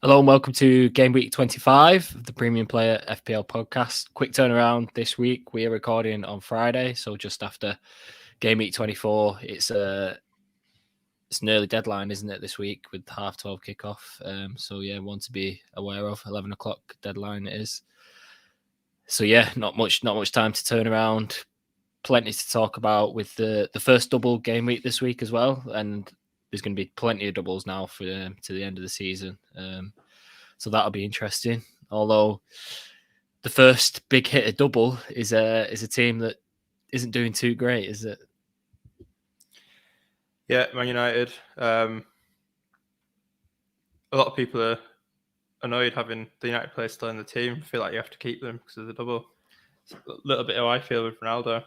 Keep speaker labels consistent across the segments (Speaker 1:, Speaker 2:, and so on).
Speaker 1: Hello and welcome to Gameweek 25 of the Premium Player FPL podcast. Quick turnaround this week. We are recording on Friday, so just after Gameweek 24. It's an early deadline, isn't it, this week with 12:30 kickoff. So yeah, one to be aware of. 11 o'clock deadline it is. So yeah, not much time to turn around. Plenty to talk about with the first double game week this week as well, and there's going to be plenty of doubles now for to the end of the season. So that'll be interesting. Although the first big hitter double is a team that isn't doing too great, is it?
Speaker 2: Yeah, Man United. A lot of people are annoyed having the United players still in the team. Feel like you have to keep them because of the double. It's a little bit how I feel with Ronaldo.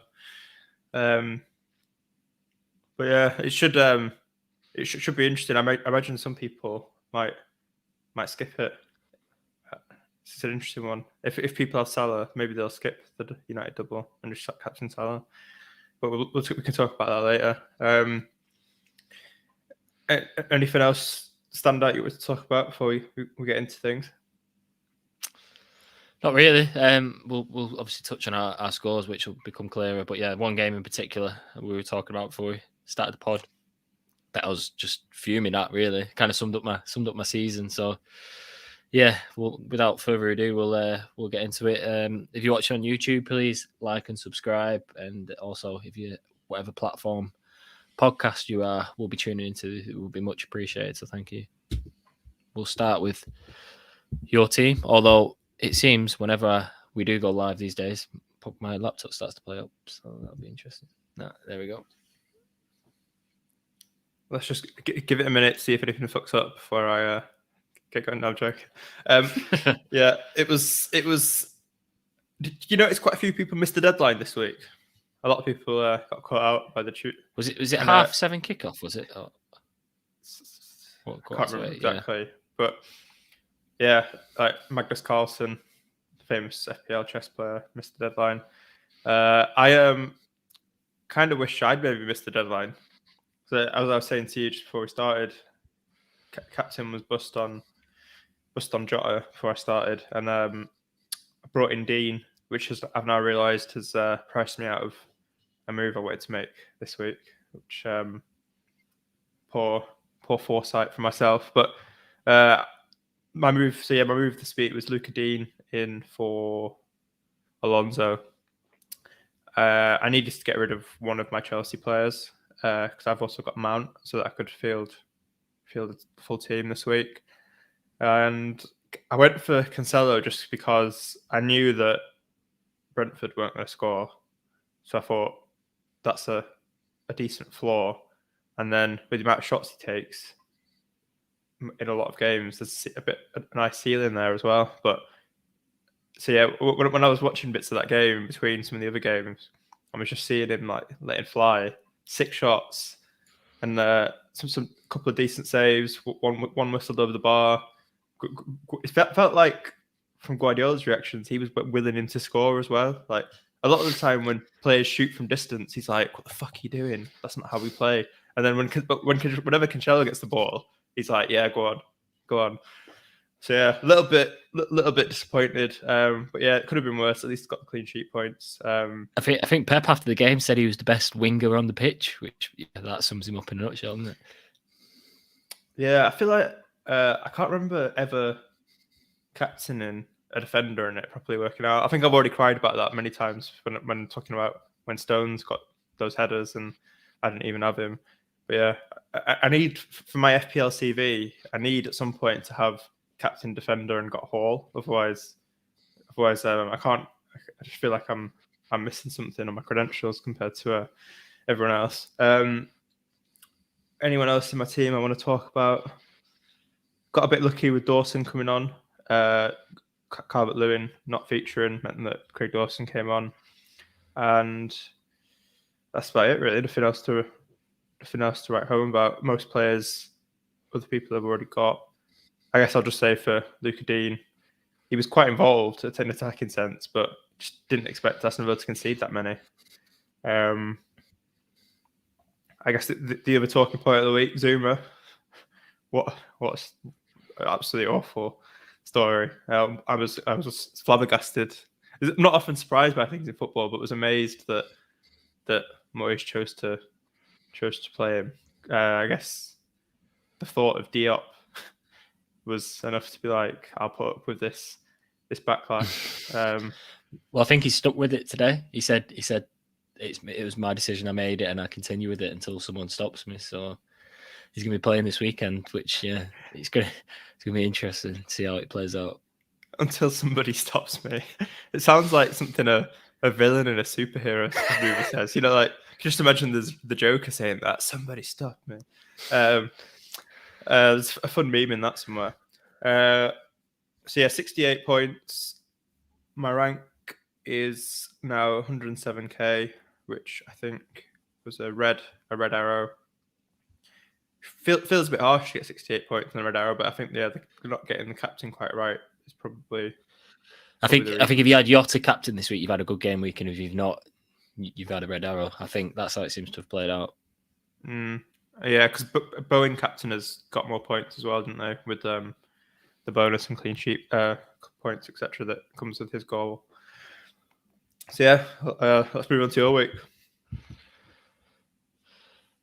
Speaker 2: But yeah, it should be interesting. I imagine some people might skip it. It's an interesting one. If people have Salah, maybe they'll skip the United double and just captain Salah. But we can talk about that later. Anything else stand out you want to talk about before we get into things?
Speaker 1: Not really. We'll obviously touch on our scores, which will become clearer. But yeah, one game in particular we were talking about before we started the pod that I was just fuming at. Really, kind of summed up my season. So yeah, without further ado, we'll get into it. If you're watching on YouTube, please like and subscribe, and also if you whatever platform podcast you will be tuning into, it will be much appreciated. So thank you. We'll start with your team, although it seems whenever we do go live these days, my laptop starts to play up, so that'll be interesting. No, there we go.
Speaker 2: Let's just give it a minute, see if anything fucks up before I get going. No, I'm joking. Yeah, it was. Did you notice quite a few people missed the deadline this week? A lot of people got caught out by the shoot.
Speaker 1: Was it 7:30 kickoff? Was it? Oh.
Speaker 2: Can't remember exactly, yeah. But yeah, like Magnus Carlsen, famous FPL chess player, missed the deadline. I kind of wish I'd maybe missed the deadline. So as I was saying to you just before we started, captain was bust on Jota before I started, and I brought in Dean, which I've now realised has priced me out of a move I wanted to make this week, which poor foresight for myself. But my move this week was Luca Dean in for Alonso. I needed to get rid of one of my Chelsea players because I've also got Mount, so that I could field the full team this week. And I went for Cancelo just because I knew that Brentford weren't going to score. So I thought that's a decent floor. And then with the amount of shots he takes in a lot of games, there's a nice ceiling there as well. But so yeah, when I was watching bits of that game between some of the other games, I was just seeing him like letting fly 6 shots and some couple of decent saves. One whistled over the bar. It felt like from Guardiola's reactions, he was willing him to score as well. Like a lot of the time when players shoot from distance, he's like, "What the fuck are you doing? That's not how we play." And then whenever Cancelo gets the ball, he's like, "Yeah, go on." So yeah, a little bit disappointed. But yeah, it could have been worse. At least got the clean sheet points.
Speaker 1: I think Pep after the game said he was the best winger on the pitch, which that sums him up in a nutshell, doesn't it?
Speaker 2: Yeah, I feel like I can't remember ever captaining a defender and it properly working out. I think I've already cried about that many times when talking about when Stones got those headers and I didn't even have him. But yeah, I need for my FPL CV, I need at some point to have captain, defender, and got Hall. Otherwise, I can't. I just feel like I'm missing something on my credentials compared to everyone else. Anyone else in my team I want to talk about? Got a bit lucky with Dawson coming on. Calvert-Lewin not featuring meant that Craig Dawson came on, and that's about it really. Nothing else to write home about. Most players, other people have already got. I guess I'll just say for Luca Dean, he was quite involved in an attacking sense, but just didn't expect Aston Villa to concede that many. I guess the other talking point of the week, Zuma. absolutely awful story. I was flabbergasted. I'm not often surprised by things in football, but was amazed that Moyes chose to play him. I guess the thought of Diop was enough to be like, I'll put up with this backlash.
Speaker 1: Well, I think he stuck with it today. He said it was my decision. I made it, and I continue with it until someone stops me. So he's going to be playing this weekend, which it's going to be interesting to see how it plays out.
Speaker 2: Until somebody stops me. It sounds like something a villain in a superhero movie says. Like just imagine there's the Joker saying that. Somebody stop me. There's a fun meme in that somewhere. So yeah, 68 points. My rank is now 107k, which I think was a red arrow. Feels a bit harsh to get 68 points in a red arrow, but I think they're not getting the captain quite right. It's probably.
Speaker 1: I think if you had Jota captain this week, you've had a good game week, and if you've not, you've had a red arrow. I think that's how it seems to have played out.
Speaker 2: Yeah, because Bowen captain has got more points as well, didn't they? With the bonus and clean sheet points, etc., that comes with his goal. So yeah, let's move on to your week.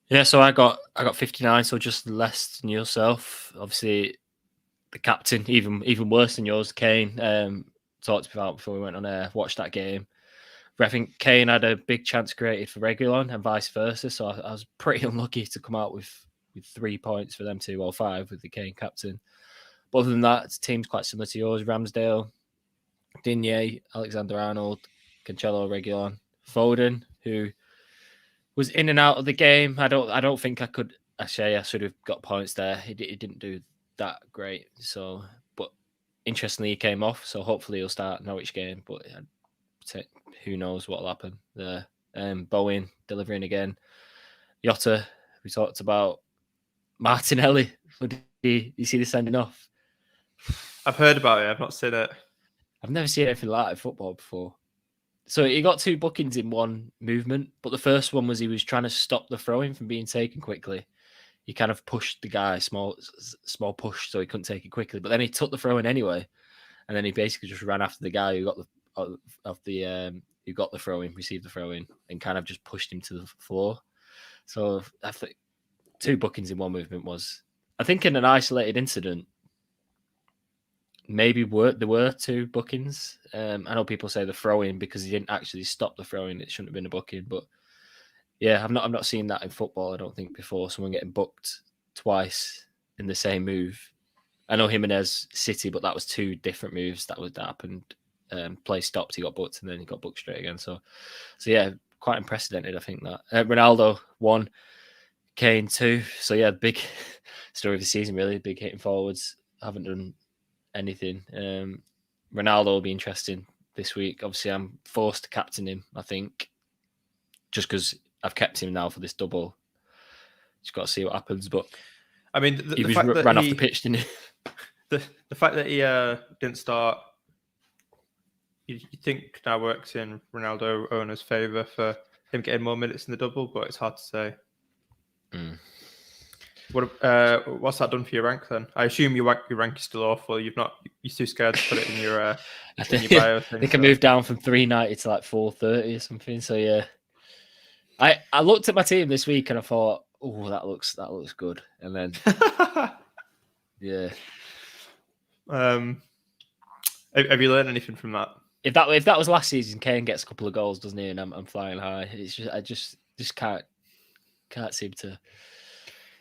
Speaker 1: Yeah, so I got 59, so just less than yourself. Obviously, the captain, even worse than yours, Kane. Talked about before we went on air. Watched that game. But I think Kane had a big chance created for Reguilon and vice versa. So I was pretty unlucky to come out with 3 points for them two, or 5 with the Kane captain. But other than that, the team's quite similar to yours. Ramsdale, Digne, Alexander-Arnold, Cancelo, Reguilon, Foden, who was in and out of the game. I don't think I could. Actually, I should have got points there. He didn't do that great. So, but interestingly, he came off. So hopefully he'll start Norwich game. But who knows what'll happen there. Bowen delivering again. Jota, we talked about. Martinelli. Did you see the sending off?
Speaker 2: I've heard about it. I've not seen it.
Speaker 1: I've never seen anything like it in football before. So he got 2 bookings in one movement, but the first one was he was trying to stop the throw-in from being taken quickly. He kind of pushed the guy, small push, so he couldn't take it quickly. But then he took the throw-in anyway, and then he basically just ran after the guy who got who got the throw-in, received the throw-in, and kind of just pushed him to the floor. So I think 2 bookings in one movement was, I think, in an isolated incident. Maybe there were 2 bookings. I know people say the throw-in because he didn't actually stop the throw-in. It shouldn't have been a booking, but yeah, I've not seen that in football. I don't think before, someone getting booked twice in the same move. I know Jimenez City, but that was 2 different moves that happened. Play stopped, he got booked, and then he got booked straight again. So yeah, quite unprecedented. I think that Ronaldo 1, Kane 2. So yeah, big story of the season really. Big hitting forwards. Haven't done anything. Ronaldo will be interesting this week. Obviously, I'm forced to captain him, I think, just because I've kept him now for this double. Just got to see what happens. But
Speaker 2: I mean,
Speaker 1: he ran off the pitch, didn't he?
Speaker 2: The fact that he didn't start, you think now works in Ronaldo owners' favour for him getting more minutes in the double, but it's hard to say. What's that done for your rank then? I assume your rank is still awful. You're too scared to put it in your in your bio thing.
Speaker 1: I think I moved down from 390 to like 430 or something. So yeah, I looked at my team this week and I thought, oh, that looks good. And then yeah.
Speaker 2: Have you learned anything from that?
Speaker 1: If that was last season, Kane gets a couple of goals, doesn't he? And I'm flying high. It's just I just can't seem to.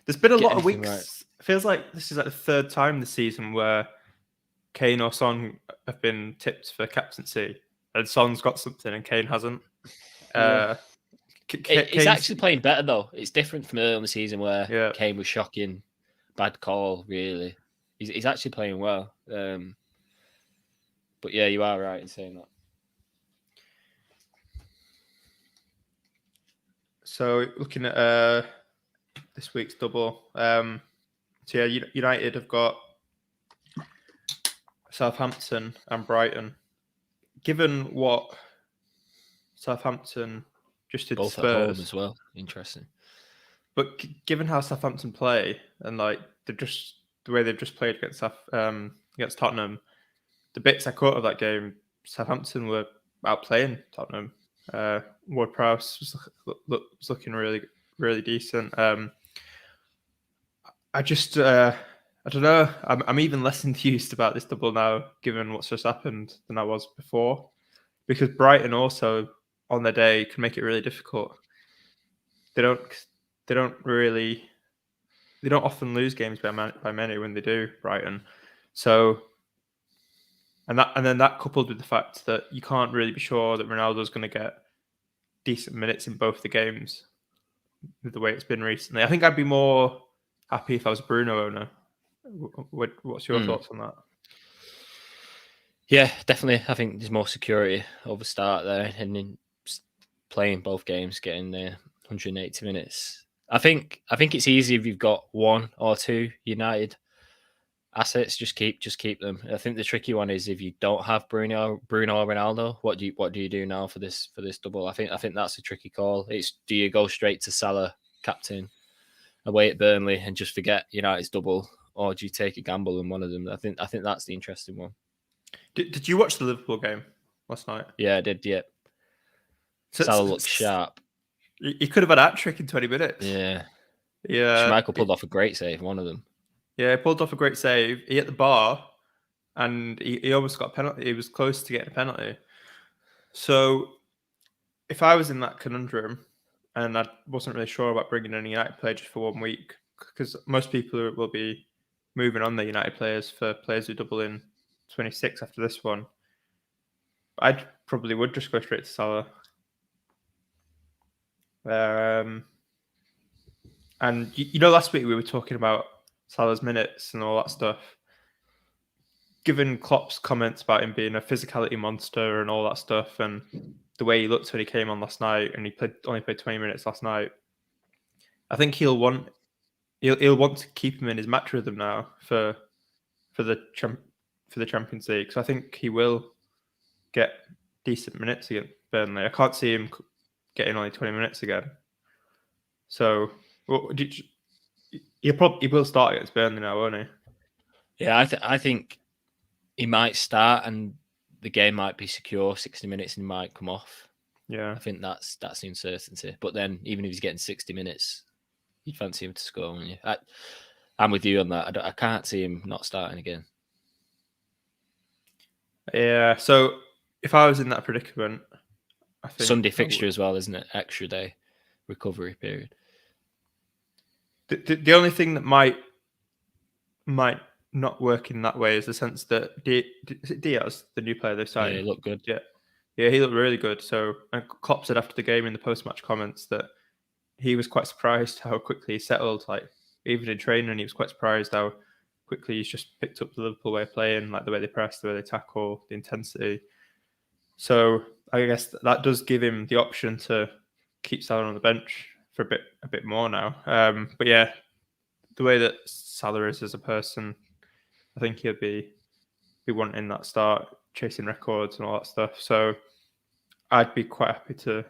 Speaker 2: There's been a lot of weeks.
Speaker 1: Right.
Speaker 2: It feels like this is like the 3rd time this season where Kane or Son have been tipped for captaincy, and Son's got something and Kane hasn't.
Speaker 1: He's actually playing better though. It's different from earlier in the season where Kane was shocking, bad call. Really, he's actually playing well. But yeah, you are right in saying that.
Speaker 2: So looking at this week's double, so yeah, United have got Southampton and Brighton. Given what Southampton just did,
Speaker 1: both
Speaker 2: Spurs
Speaker 1: at home as well. Interesting.
Speaker 2: But given how Southampton play, and like they're just the way they've just played against Tottenham, the bits I caught of that game, Southampton were outplaying Tottenham. Ward-Prowse was looking really, really decent. I don't know. I'm even less enthused about this double now, given what's just happened, than I was before, because Brighton also on their day can make it really difficult. They don't often lose games by many when they do, Brighton. So, and then that coupled with the fact that you can't really be sure that Ronaldo's going to get decent minutes in both the games, with the way it's been recently. I think I'd be more happy if I was a Bruno owner. What's your thoughts on that?
Speaker 1: Yeah, definitely. I think there's more security over start there, and in playing both games, getting 180 minutes. I think it's easy if you've got one or two United assets. Just keep them. I think the tricky one is if you don't have Bruno or Ronaldo. What do you do now for this double? I think that's a tricky call. It's, do you go straight to Salah captain away at Burnley and just forget United's double, or do you take a gamble on one of them? I think that's the interesting one.
Speaker 2: Did you watch the Liverpool game last night?
Speaker 1: Yeah, I did. Yeah, Salah looked sharp.
Speaker 2: He could have had a hat-trick in 20 minutes.
Speaker 1: Yeah.
Speaker 2: Yeah.
Speaker 1: Schmeichel pulled off a great save, one of them.
Speaker 2: Yeah, he pulled off a great save. He hit the bar and he almost got a penalty. He was close to getting a penalty. So if I was in that conundrum and I wasn't really sure about bringing any United players just for 1 week, because most people will be moving on their United players for players who double in 26 after this one, I probably would just go straight to Salah. And last week we were talking about Salah's minutes and all that stuff. Given Klopp's comments about him being a physicality monster and all that stuff, and the way he looked when he came on last night, and he only played 20 minutes last night, I think he'll want to keep him in his match rhythm now for the Champions League. So I think he will get decent minutes against Burnley. I can't see him getting only 20 minutes again. So he will start against Burnley now, won't he?
Speaker 1: Yeah, I think he might start and the game might be secure 60 minutes and he might come off.
Speaker 2: Yeah,
Speaker 1: I think that's the uncertainty. But then even if he's getting 60 minutes, you'd fancy him to score, wouldn't you? I'm with you on that. I can't see him not starting again.
Speaker 2: Yeah, so if I was in that predicament, I think
Speaker 1: Sunday fixture as well, isn't it? Extra day recovery period.
Speaker 2: The only thing that might not work in that way is the sense that is it Diaz, the new player they've signed?
Speaker 1: Yeah, he looked good.
Speaker 2: Yeah, he looked really good. So, and Klopp said after the game in the post-match comments that he was quite surprised how quickly he settled. Like even in training, he was quite surprised how quickly he's just picked up the Liverpool way of playing, like the way they press, the way they tackle, the intensity. So I guess that does give him the option to keep Salah on the bench for a bit more now. But yeah, the way that Salah is as a person, I think he'll be wanting that start, chasing records and all that stuff. So I'd be quite happy to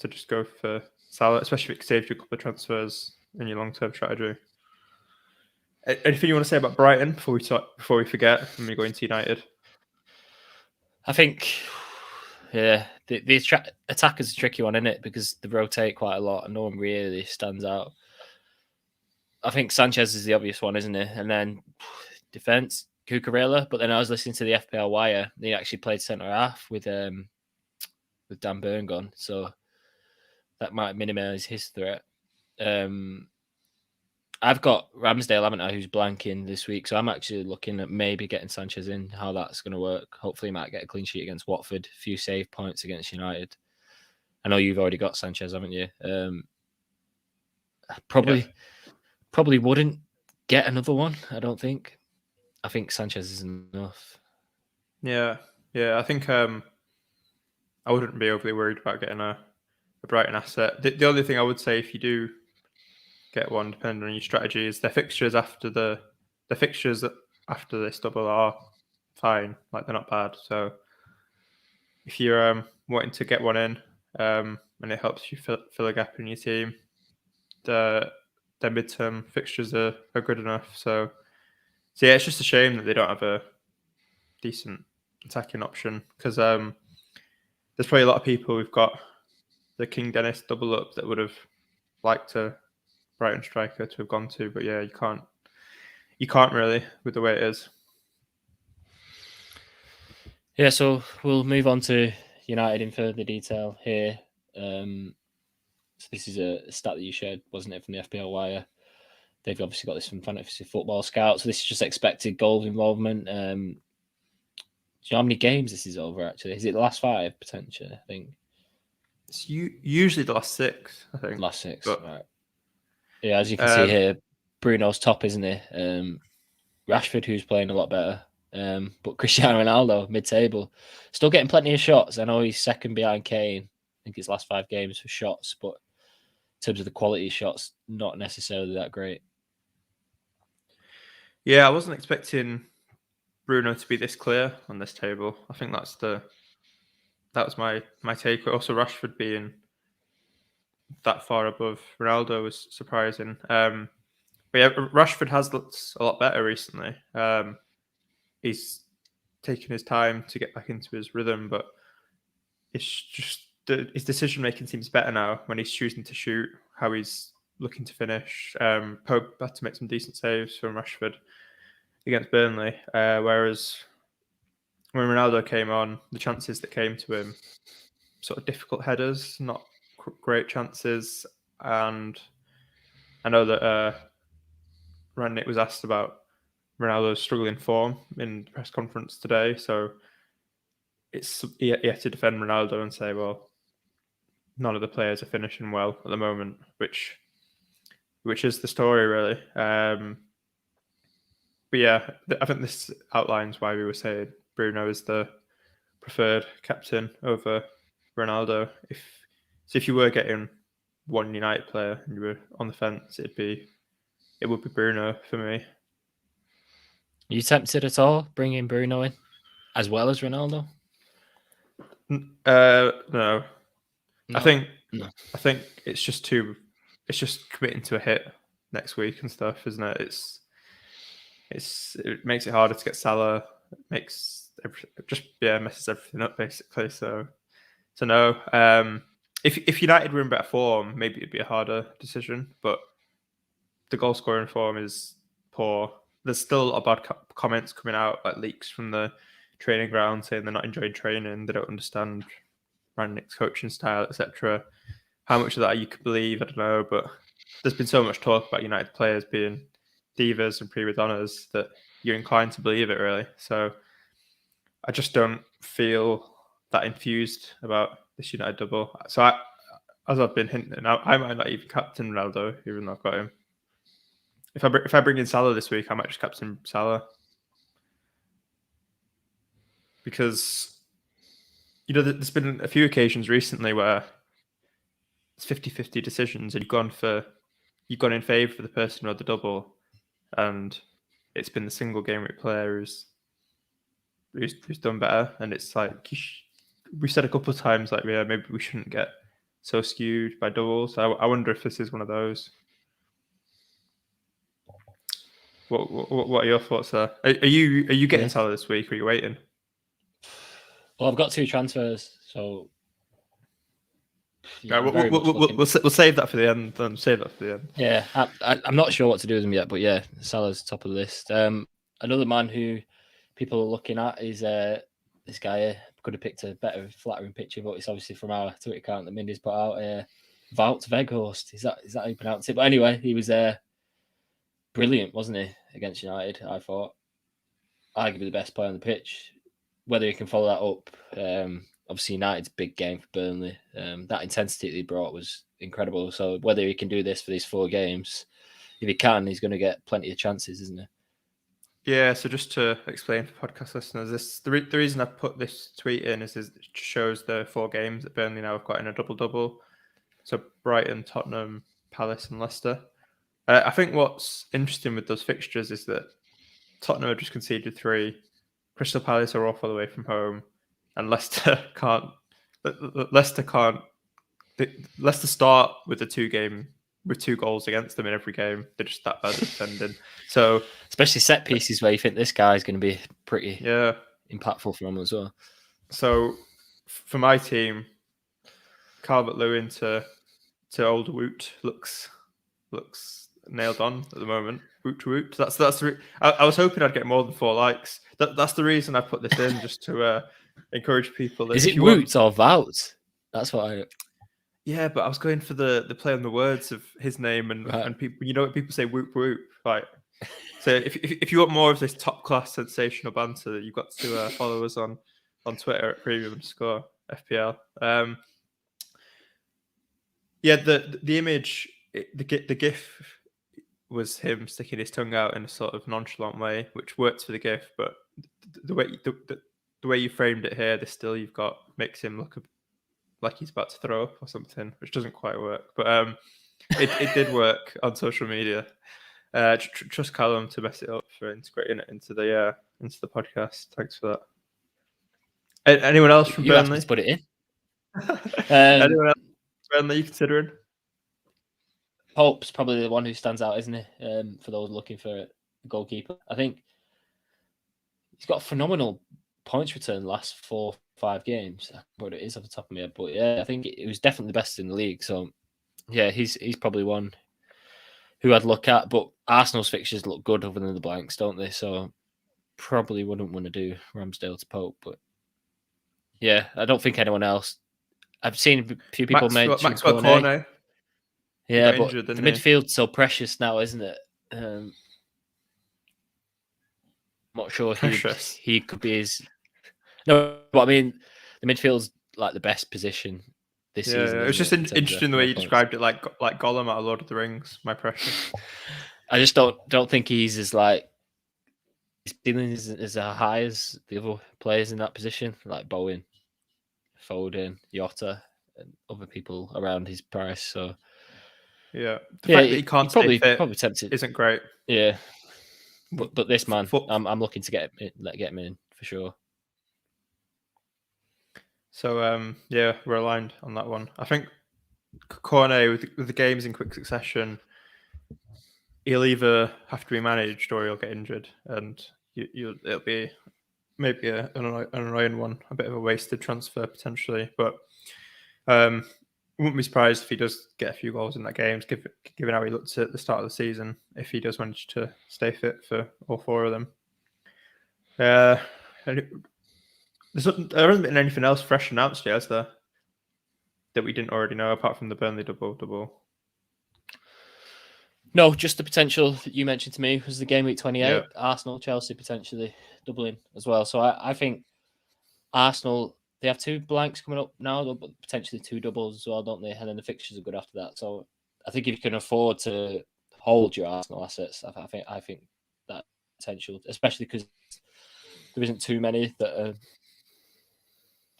Speaker 2: just go for Salah, especially if it saves you a couple of transfers in your long-term strategy. Anything you want to say about Brighton before we forget when we go into United?
Speaker 1: I think, yeah, the attack is a tricky one, isn't it? Because they rotate quite a lot and no one really stands out. I think Sanchez is the obvious one, isn't it? And then defense, Cucurella. But then I was listening to the FPL Wire. He actually played centre half with Dan Burn gone, so that might minimise his threat. I've got Ramsdale, haven't I, who's blanking this week. So I'm actually looking at maybe getting Sanchez in, how that's going to work. Hopefully he might get a clean sheet against Watford, a few save points against United. I know you've already got Sanchez, haven't you? Probably wouldn't get another one, I don't think. I think Sanchez is enough.
Speaker 2: Yeah. I think I wouldn't be overly worried about getting a Brighton asset. The only thing I would say if you do get one, depending on your strategy, is the fixtures after this double are fine, like they're not bad. So if you're wanting to get one in and it helps you fill a gap in your team, the midterm fixtures are good enough. So So yeah, it's just a shame that they don't have a decent attacking option because there's probably a lot of people who've got the King Dennis double up that would have liked a Brighton striker to have gone to, but yeah, you can't really with the way it is.
Speaker 1: Yeah, so we'll move on to United in further detail here. So this is a stat that you shared, wasn't it, from the FPL Wire? They've obviously got this from Fantasy Football Scout. So this is just expected goals involvement. Do you know how many games this is over, actually? Is it the last 5, potentially, I think?
Speaker 2: It's usually the last 6, I think.
Speaker 1: Last 6,
Speaker 2: but,
Speaker 1: right. Yeah, as you can see here, Bruno's top, isn't he? Rashford, who's playing a lot better. But Cristiano Ronaldo, mid-table, still getting plenty of shots. I know he's second behind Kane. I think his last 5 games for shots, but in terms of the quality of shots, not necessarily that great.
Speaker 2: Yeah, I wasn't expecting Bruno to be this clear on this table. I think that was my take. Also, Rashford being that far above Ronaldo was surprising. But yeah, Rashford has looked a lot better recently. He's taken his time to get back into his rhythm, but it's just his decision making seems better now when he's choosing to shoot, how he's looking to finish. Pope had to make some decent saves from Rashford against Burnley, whereas when Ronaldo came on, the chances that came to him, sort of difficult headers, not great chances. And I know that Rangnick was asked about Ronaldo's struggling form in the press conference today, so he had to defend Ronaldo and say, well, none of the players are finishing well at the moment, which is the story really. But yeah, I think this outlines why we were saying Bruno is the preferred captain over Ronaldo. If you were getting one United player and you were on the fence, it would be Bruno for me.
Speaker 1: Are you tempted at all bringing Bruno in as well as Ronaldo?
Speaker 2: No.
Speaker 1: No.
Speaker 2: I think it's just committing to a hit next week and stuff, isn't it? It makes it harder to get Salah. It makes messes everything up basically. So no. If United were in better form, maybe it'd be a harder decision. But the goal scoring form is poor. There's still a lot of bad comments coming out, like leaks from the training ground saying they're not enjoying training, they don't understand Rangnick's coaching style, etc. How much of that you could believe, I don't know. But there's been so much talk about United players being divas and prima donnas that you're inclined to believe it, really. So I just don't feel that infused about this United double. So as I've been hinting, I might not even captain Ronaldo, even though I've got him. If I bring in Salah this week, I might just captain Salah. Because, there's been a few occasions recently where it's 50-50 decisions and you've gone in favour of the person who had the double, and it's been the single game week player who's done better. And it's like, we said a couple of times, like, yeah, maybe we shouldn't get so skewed by doubles. I wonder if this is one of those. What are your thoughts there? Are you getting Salah this week, or are you waiting?
Speaker 1: Well, I've got 2 transfers, so
Speaker 2: yeah, we'll save that for the end. Then save that for the end.
Speaker 1: Yeah, I'm not sure what to do with him yet, but yeah, Salah's top of the list. Another man who people are looking at is this guy here. Could have picked a better, flattering picture, but it's obviously from our Twitter account that Mindy's put out. Wout Weghorst, is that how you pronounce it? But anyway, he was brilliant, wasn't he, against United? I thought arguably the best player on the pitch. Whether he can follow that up, obviously United's big game for Burnley. That intensity that he brought was incredible. So whether he can do this for these 4 games, if he can, he's going to get plenty of chances, isn't he?
Speaker 2: Yeah, so just to explain for podcast listeners, the reason I put this tweet in is it shows the 4 games that Burnley now have got in a double-double. So Brighton, Tottenham, Palace and Leicester. I think what's interesting with those fixtures is that Tottenham have just conceded 3, Crystal Palace are off all the way from home, and Leicester can't. Leicester start with a 2-game with 2 goals against them in every game. They're just that bad at defending. So
Speaker 1: especially set pieces where you think this guy's going to be pretty impactful for them as well.
Speaker 2: So for my team, Calvert-Lewin to Old Woot looks nailed on at the moment. Woot. That's I was hoping I'd get more than 4 likes. That's the reason I put this in, just to encourage people.
Speaker 1: Is it Woot or Vout? That's what I.
Speaker 2: Yeah, but I was going for the play on the words of his name and people. You know, when people say whoop whoop, like. So if you want more of this top class sensational banter, you've got to follow us on Twitter at @premium_FPL. Yeah, the image, the GIF was him sticking his tongue out in a sort of nonchalant way, which works for the GIF, but the way you framed it here, the still you've got makes him look like he's about to throw up or something, which doesn't quite work. But it did work on social media. Trust Callum to mess it up for integrating it into the podcast. Thanks for that. Anyone else from Burnley?
Speaker 1: You have to put it in.
Speaker 2: Anyone else from Burnley you considering?
Speaker 1: Pope's probably the one who stands out, isn't he? For those looking for a goalkeeper, I think he's got a phenomenal points return the last 4-5 games. But it is off the top of my head, but yeah, I think it was definitely the best in the league. So yeah, he's probably one who I'd look at. But Arsenal's fixtures look good other than the blanks, don't they? So probably wouldn't want to do Ramsdale to Pope. But yeah, I don't think anyone else. I've seen a few people mention Cornet. Yeah, but the midfield's so precious now, isn't it? Not sure he could be his. No, but I mean, the midfield's like the best position this season.
Speaker 2: It was just interesting the way you described it, like Gollum out of Lord of the Rings. My precious.
Speaker 1: I just don't think he's as like his ceiling isn't as high as the other players in that position, like Bowen, Foden, Jota, and other people around his price. So.
Speaker 2: Yeah, the fact that he can't stay fit
Speaker 1: probably tempted.
Speaker 2: Isn't great.
Speaker 1: Yeah, but this man, I'm looking to get him in for sure.
Speaker 2: So yeah, we're aligned on that one. I think Cornet with the games in quick succession, he'll either have to be managed or he'll get injured, and it'll be maybe an annoying one, a bit of a wasted transfer potentially, but. Wouldn't be surprised if he does get a few goals in that game, given how he looked at the start of the season, if he does manage to stay fit for all 4 of them. There hasn't been anything else fresh announced yet, has there? That we didn't already know, apart from the Burnley double.
Speaker 1: No, just the potential that you mentioned to me was the game week 28, Arsenal, Chelsea potentially doubling as well. So I think Arsenal... They have 2 blanks coming up now, but potentially 2 doubles as well, don't they? And then the fixtures are good after that. So I think if you can afford to hold your Arsenal assets, I think that potential, especially because there isn't too many there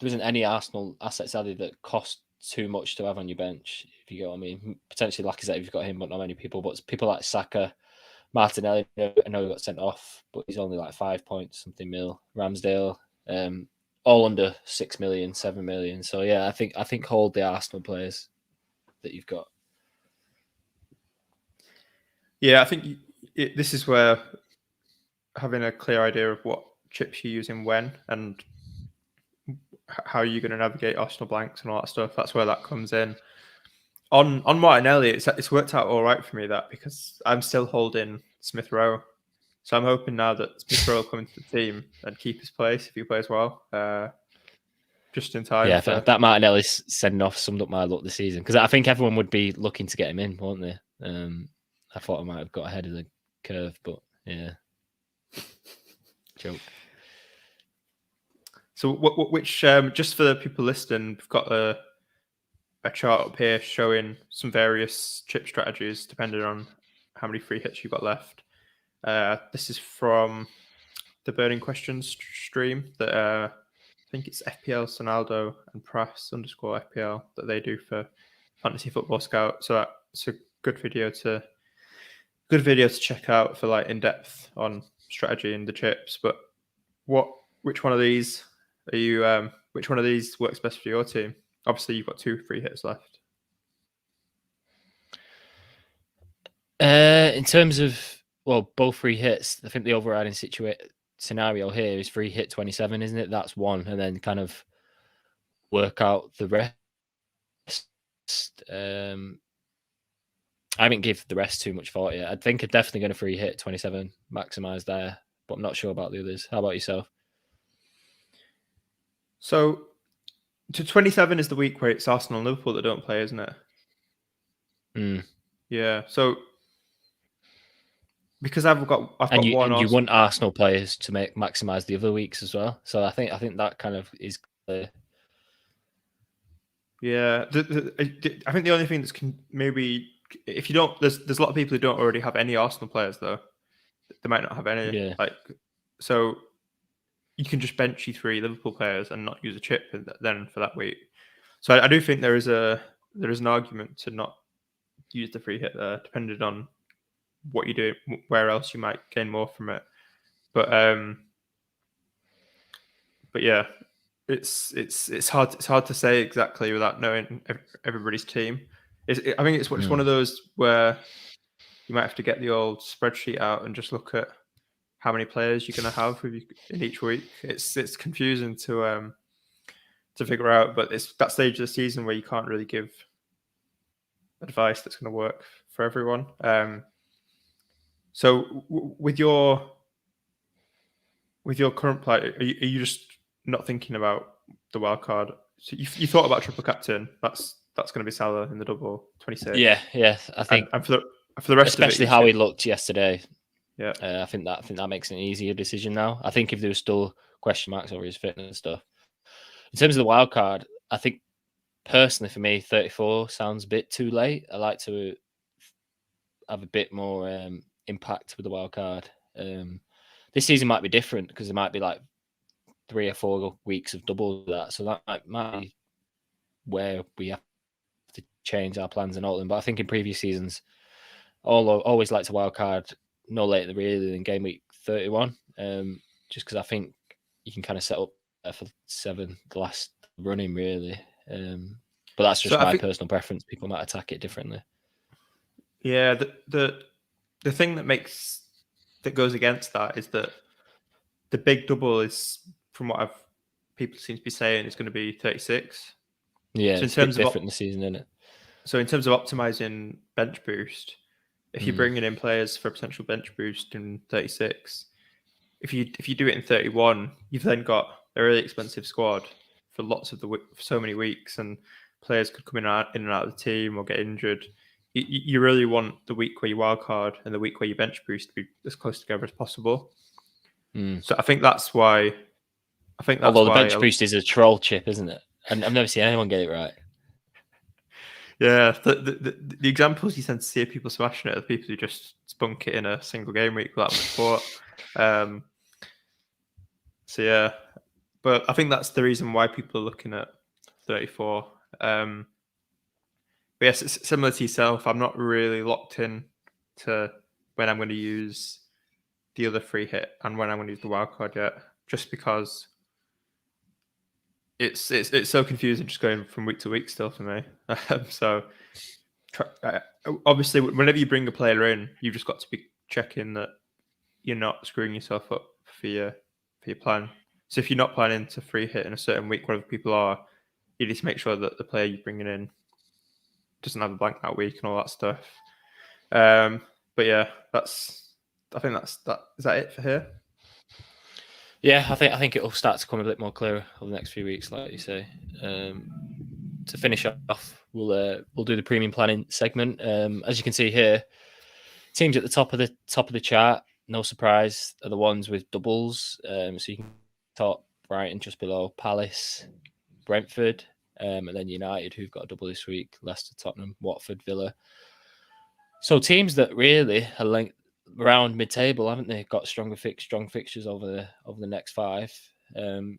Speaker 1: isn't any Arsenal assets that cost too much to have on your bench. If you get what I mean, potentially Lacazette if you've got him, but not many people. But people like Saka, Martinelli, I know he got sent off, but he's only like 5 points something mil. Ramsdale. All under 6 million, 7 million. So yeah, I think hold the Arsenal players that you've got. Yeah,
Speaker 2: I think this is where having a clear idea of what chips you're using when and how you're going to navigate Arsenal blanks and all that stuff. That's where that comes in. On Martinelli, it's worked out all right for me because I'm still holding Smith Rowe. So I'm hoping now that Smith Rowe will come into the team and keep his place if he plays well, just in time.
Speaker 1: Yeah, that Martinelli sending off summed up my luck this season because I think everyone would be looking to get him in, won't they? I thought I might have got ahead of the curve, but yeah, joke.
Speaker 2: So which just for the people listening, we've got a chart up here showing some various chip strategies depending on how many free hits you've got left. This is from the Burning Questions stream that I think it's FPL Sonaldo and Prass_FPL that they do for Fantasy Football Scout. So it's a good video to check out for like in depth on strategy and the chips. But which one of these are you? Which one of these works best for your team? Obviously, you've got 2 free hits left.
Speaker 1: In terms of both free hits, I think the overriding scenario here is free hit 27, isn't it? That's one, and then kind of work out the rest. I haven't give the rest too much thought yet. I think I'm definitely going to free hit 27, maximize there, but I'm not sure about the others. How about yourself?
Speaker 2: So, to 27 is the week where it's Arsenal and Liverpool that don't play, isn't it? Yeah. So, because I've got one.
Speaker 1: And you want Arsenal players to maximize the other weeks as well. So I think that kind of is clear.
Speaker 2: Yeah, I think the only thing that's maybe if you don't, there's a lot of people who don't already have any Arsenal players though. They might not have any.
Speaker 1: Yeah.
Speaker 2: So you can just bench 3 Liverpool players and not use a chip then for that week. So I do think there is an argument to not use the free hit there, depending on what you do, where else you might gain more from it. But yeah. It's hard to say exactly without knowing everybody's team. I think it's one of those where you might have to get the old spreadsheet out and just look at how many players you're going to have in each week. It's confusing to figure out, but it's that stage of the season where you can't really give advice that's going to work for everyone. So with your current player, are you just not thinking about the wild card? So you thought about triple captain. That's going to be Salah in the double 26.
Speaker 1: Yeah. I think,
Speaker 2: and for the rest,
Speaker 1: especially
Speaker 2: of it,
Speaker 1: how he looked yesterday.
Speaker 2: Yeah,
Speaker 1: I think that makes an easier decision now. I think if there was still question marks over his fitness and stuff, in terms of the wild card, I think personally for me, 34 sounds a bit too late. I like to have a bit more impact with the wild card. This season might be different because there might be like 3 or 4 weeks of double that, so that might be where we have to change our plans and all of them. But I think in previous seasons, always like to wild card no later really than game week 31, just because I think you can kind of set up for 7 the last running really. But that's just my personal preference. People might attack it differently.
Speaker 2: Yeah, the thing that goes against that is that the big double is, from what people seem to be saying, is going to be 36.
Speaker 1: Yeah, so it's a bit different this season, isn't it?
Speaker 2: So in terms of optimizing bench boost, if you're bringing in players for a potential bench boost in 36, if you do it in 31, you've then got a really expensive squad for for so many weeks, and players could come in and out of the team or get injured. You really want the week where you wildcard and the week where you bench boost to be as close together as possible. So I think that's why. Although
Speaker 1: the bench boost is a troll chip, isn't it? And I've never seen anyone get it right.
Speaker 2: Yeah, the examples you tend to see of people smashing it are the people who just spunk it in a single game week without much thought. So yeah, but I think that's the reason why people are looking at 34. But yes, similar to yourself, I'm not really locked in to when I'm going to use the other free hit and when I'm going to use the wildcard yet, just because it's so confusing just going from week to week still for me. So obviously, whenever you bring a player in, you've just got to be checking that you're not screwing yourself up for your plan. So if you're not planning to free hit in a certain week where other people are, you need to make sure that the player you're bringing in doesn't have a blank that week and all that stuff. But yeah, I think that's that. Is that it for here?
Speaker 1: Yeah, I think it'll start to come a bit more clear over the next few weeks, like you say. To finish off, we'll do the premium planning segment. As you can see here, teams at the top of the chart, no surprise, are the ones with doubles. So you can top Brighton just below, Palace, Brentford, and then United, who've got a double this week, Leicester, Tottenham, Watford, Villa. So teams that really are linked around mid-table, haven't they? Got strong fixtures over the next 5. So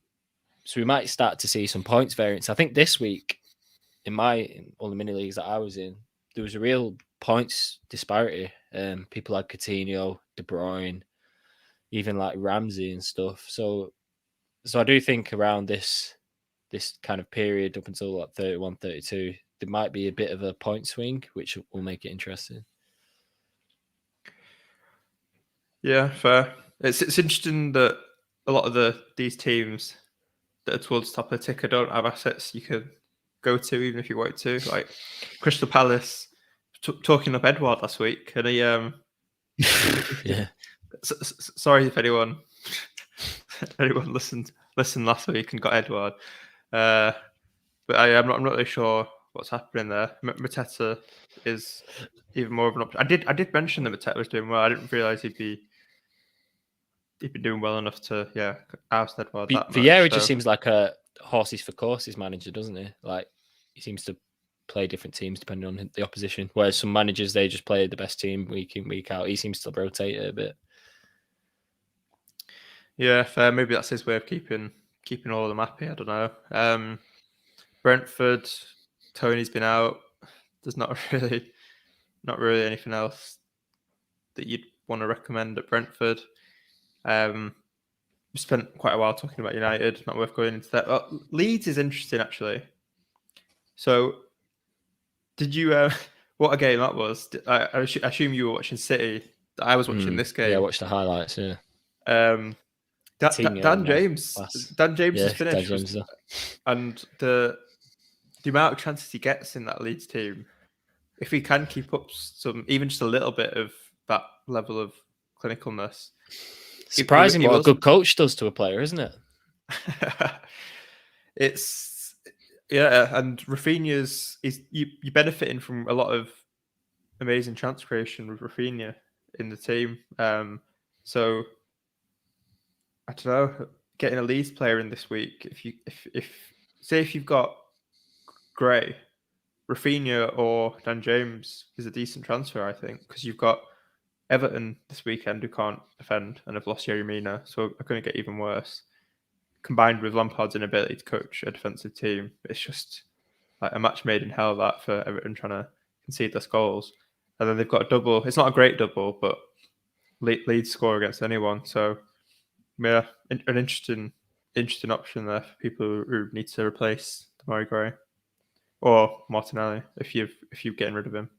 Speaker 1: we might start to see some points variance. I think this week, in all the mini leagues that I was in, there was a real points disparity. People like Coutinho, De Bruyne, even like Ramsey and stuff. So I do think around this kind of period up until like 31, 32, there might be a bit of a point swing, which will make it interesting.
Speaker 2: Yeah, fair. It's interesting that a lot of these teams that are towards the top of the ticker don't have assets you could go to even if you wanted to. Like Crystal Palace talking up Edward last week, and he
Speaker 1: Yeah.
Speaker 2: sorry if anyone listened last week and got Edward, but I'm not really sure what's happening there. Mateta is even more of an option. I did mention that Mateta was doing well. I didn't realize he'd been doing well enough to oust Edward that much.
Speaker 1: Vieira just seems like a horses for courses manager, doesn't he? Like he seems to play different teams depending on the opposition. Whereas some managers, they just play the best team week in, week out. He seems to rotate it a bit.
Speaker 2: Yeah, fair. Maybe that's his way of keeping all of them happy. I don't know. Brentford, Tony's been out. There's not really anything else that you'd want to recommend at Brentford. We spent quite a while talking about United. Not worth going into that. Leeds is interesting, actually. So, did you? What a game that was! I assume you were watching City. I was watching this game.
Speaker 1: Yeah, I watched the highlights. Yeah.
Speaker 2: Dan James. Dan James's finish
Speaker 1: was,
Speaker 2: and the amount of chances he gets in that Leeds team. If he can keep up even just a little bit of that level of clinicalness.
Speaker 1: Surprising what a good coach does to a player, isn't it?
Speaker 2: It's and Rafinha's you're benefiting from a lot of amazing chance creation with Rafinha in the team. So I don't know, getting a Leeds player in this week. If you've got Gray, Rafinha or Dan James is a decent transfer, I think, because you've got Everton this weekend who can't defend and have lost Yerry Mina, so are going to get even worse. Combined with Lampard's inability to coach a defensive team, it's just like a match made in hell that for Everton trying to concede less goals. And then they've got a double. It's not a great double, but Leeds score against anyone. So yeah, an interesting option there for people who need to replace Demarai Gray or Martinelli if you're getting rid of him.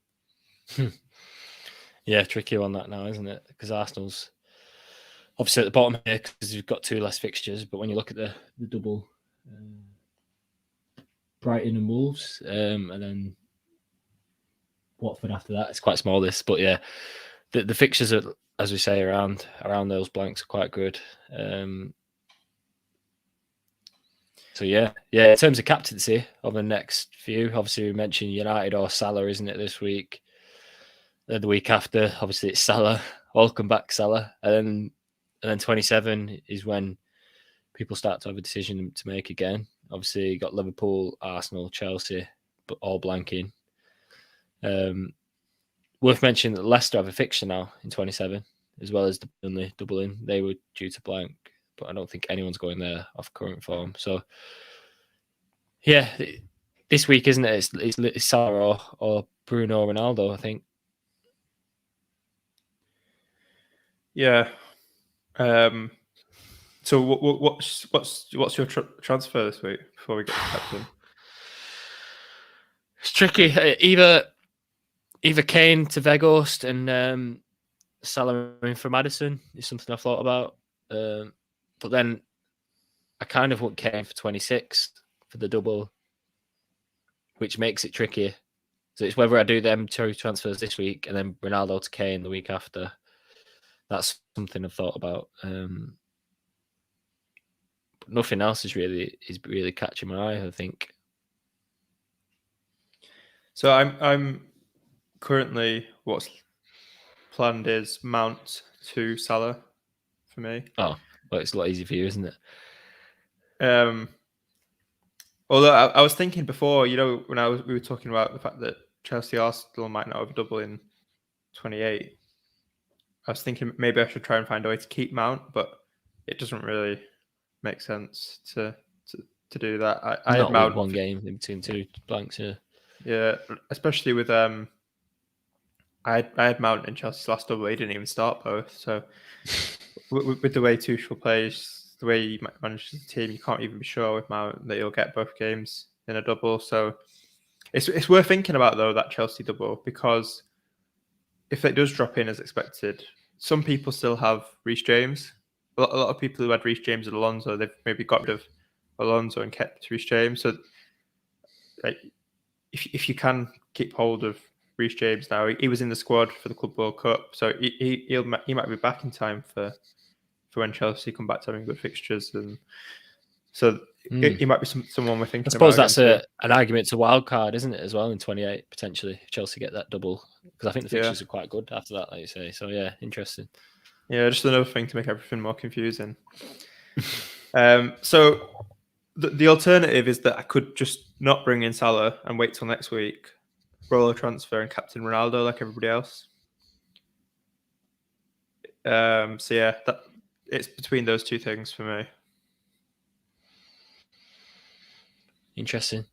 Speaker 1: Yeah, tricky on that now, isn't it? Because Arsenal's obviously at the bottom here because you've got 2 less fixtures. But when you look at the double, Brighton and Wolves, and then Watford after that, it's quite small this. But yeah, the fixtures are, as we say, around those blanks are quite good. So yeah. In terms of captaincy of the next few, obviously we mentioned United or Salah, isn't it, this week? The week after, obviously it's Salah. Welcome back, Salah. And then 27 is when people start to have a decision to make again. Obviously, you got Liverpool, Arsenal, Chelsea, but all blanking. Worth mentioning that Leicester have a fixture now in 27, as well as the Burnley doubling. They were due to blank, but I don't think anyone's going there off current form. So, yeah, this week, isn't it? It's Salah or Bruno Ronaldo, I think.
Speaker 2: Yeah. So what's your transfer this week before we get to captain?
Speaker 1: It's tricky. Either Kane to Weghorst and Salah in for Maddison is something I've thought about. But then I kind of want Kane for 26 for the double, which makes it trickier. So it's whether I do them 2 transfers this week and then Ronaldo to Kane the week after. That's something I've thought about. But nothing else is really catching my eye, I think.
Speaker 2: So I'm currently, what's planned is Mount to Salah for me.
Speaker 1: Oh, well, it's a lot easier for you, isn't it?
Speaker 2: Although I was thinking before, when we were talking about the fact that Chelsea Arsenal might not have a double in 28. I was thinking maybe I should try and find a way to keep Mount, but it doesn't really make sense to do that. I had Mount
Speaker 1: one game in between 2 blanks, yeah.
Speaker 2: Yeah, especially with I had Mount in Chelsea's last double. He didn't even start both. So with the way Tuchel plays, the way he manages the team, you can't even be sure with Mount that he'll get both games in a double. So it's worth thinking about though, that Chelsea double, because if it does drop in as expected, some people still have Reece James. A lot of people who had Reece James and Alonso, they've maybe got rid of Alonso and kept Reece James. So like, if you can keep hold of Reece James now, he was in the squad for the Club World Cup, so he might be back in time for when Chelsea come back to having good fixtures, and so he might be someone we're thinking
Speaker 1: I suppose
Speaker 2: about.
Speaker 1: that's an argument to wild card, isn't it, as well, in 28, potentially, if Chelsea get that double. Because I think the fixtures are quite good after that, like you say. So, yeah, interesting.
Speaker 2: Yeah, just another thing to make everything more confusing. So the alternative is that I could just not bring in Salah and wait till next week, roll a transfer and captain Ronaldo like everybody else. So yeah, it's between those two things for me.
Speaker 1: Interesting.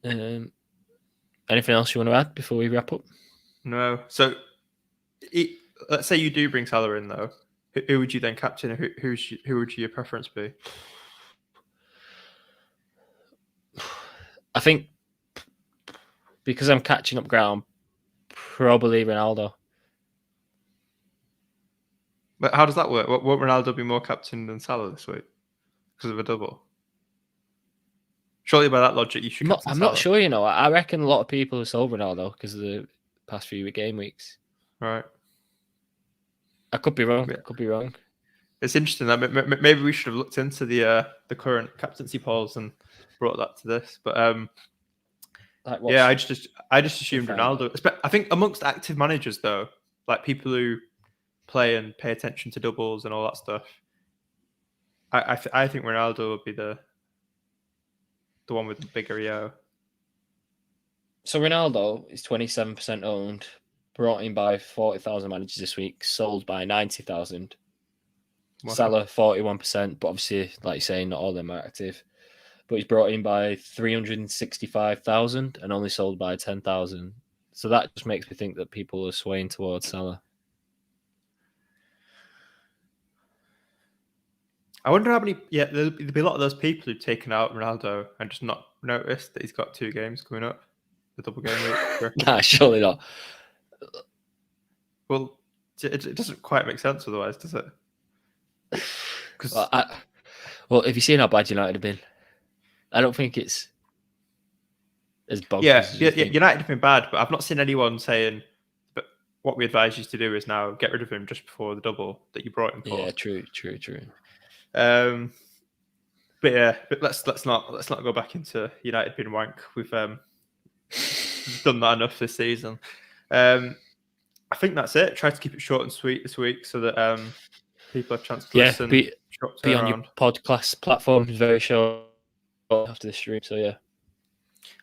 Speaker 1: Anything else you want to add before we wrap up?
Speaker 2: No. So let's say you do bring Salah in, though. Who would you then captain? Who would your preference be?
Speaker 1: I think because I'm catching up ground, probably Ronaldo.
Speaker 2: But how does that work? Won't Ronaldo be more captain than Salah this week because of a double? Surely by that logic, you should captain
Speaker 1: I'm
Speaker 2: Salah.
Speaker 1: not sure, I reckon a lot of people have sold Ronaldo because of the past few game weeks.
Speaker 2: Right.
Speaker 1: I could be wrong.
Speaker 2: Yeah.
Speaker 1: I could be wrong.
Speaker 2: It's interesting. Maybe we should have looked into the current captaincy polls and brought that to this. But yeah, I just assumed Ronaldo. I think amongst active managers, though, like people who play and pay attention to doubles and all that stuff, I think Ronaldo would be the one with the bigger EO.
Speaker 1: So Ronaldo is 27% owned, brought in by 40,000 managers this week, sold by 90,000. Wow. Salah 41%, but obviously, like you say, not all of them are active. But he's brought in by 365,000 and only sold by 10,000. So that just makes me think that people are swaying towards Salah.
Speaker 2: I wonder how many. Yeah, there'll be a lot of those people who've taken out Ronaldo and just not noticed that he's got 2 games coming up, the double game week.
Speaker 1: Nah, surely not.
Speaker 2: Well, it doesn't quite make sense otherwise, does it?
Speaker 1: Well, if you've seen how bad United have been, I don't think it's as bonkers.
Speaker 2: Yeah, United have been bad, but I've not seen anyone saying, but what we advise you to do is now get rid of him just before the double that you brought him for.
Speaker 1: Yeah, true.
Speaker 2: But yeah, but let's not go back into United being wank. We've done that enough this season. I think that's it. Try to keep it short and sweet this week so that people have a chance to listen.
Speaker 1: Be on your podcast platform very short after the stream. So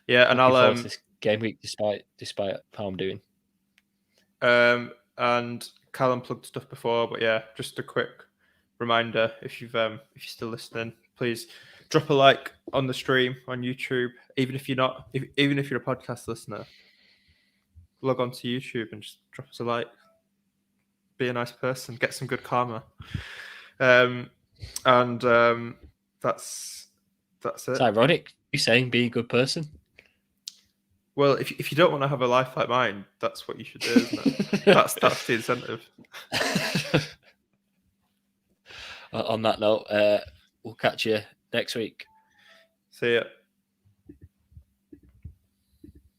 Speaker 2: yeah, and I'll
Speaker 1: this game week despite how I'm doing.
Speaker 2: And Callum plugged stuff before, but yeah, just a quick reminder: if you're still listening, please drop a like on the stream on YouTube. Even if you're not, even if you're a podcast listener, log on to YouTube and just drop us a like. Be a nice person, get some good karma. And that's it.
Speaker 1: It's ironic you saying be a good person.
Speaker 2: Well, if you don't want to have a life like mine, that's what you should do, isn't it? that's the incentive.
Speaker 1: On that note, we'll catch you next week.
Speaker 2: See ya.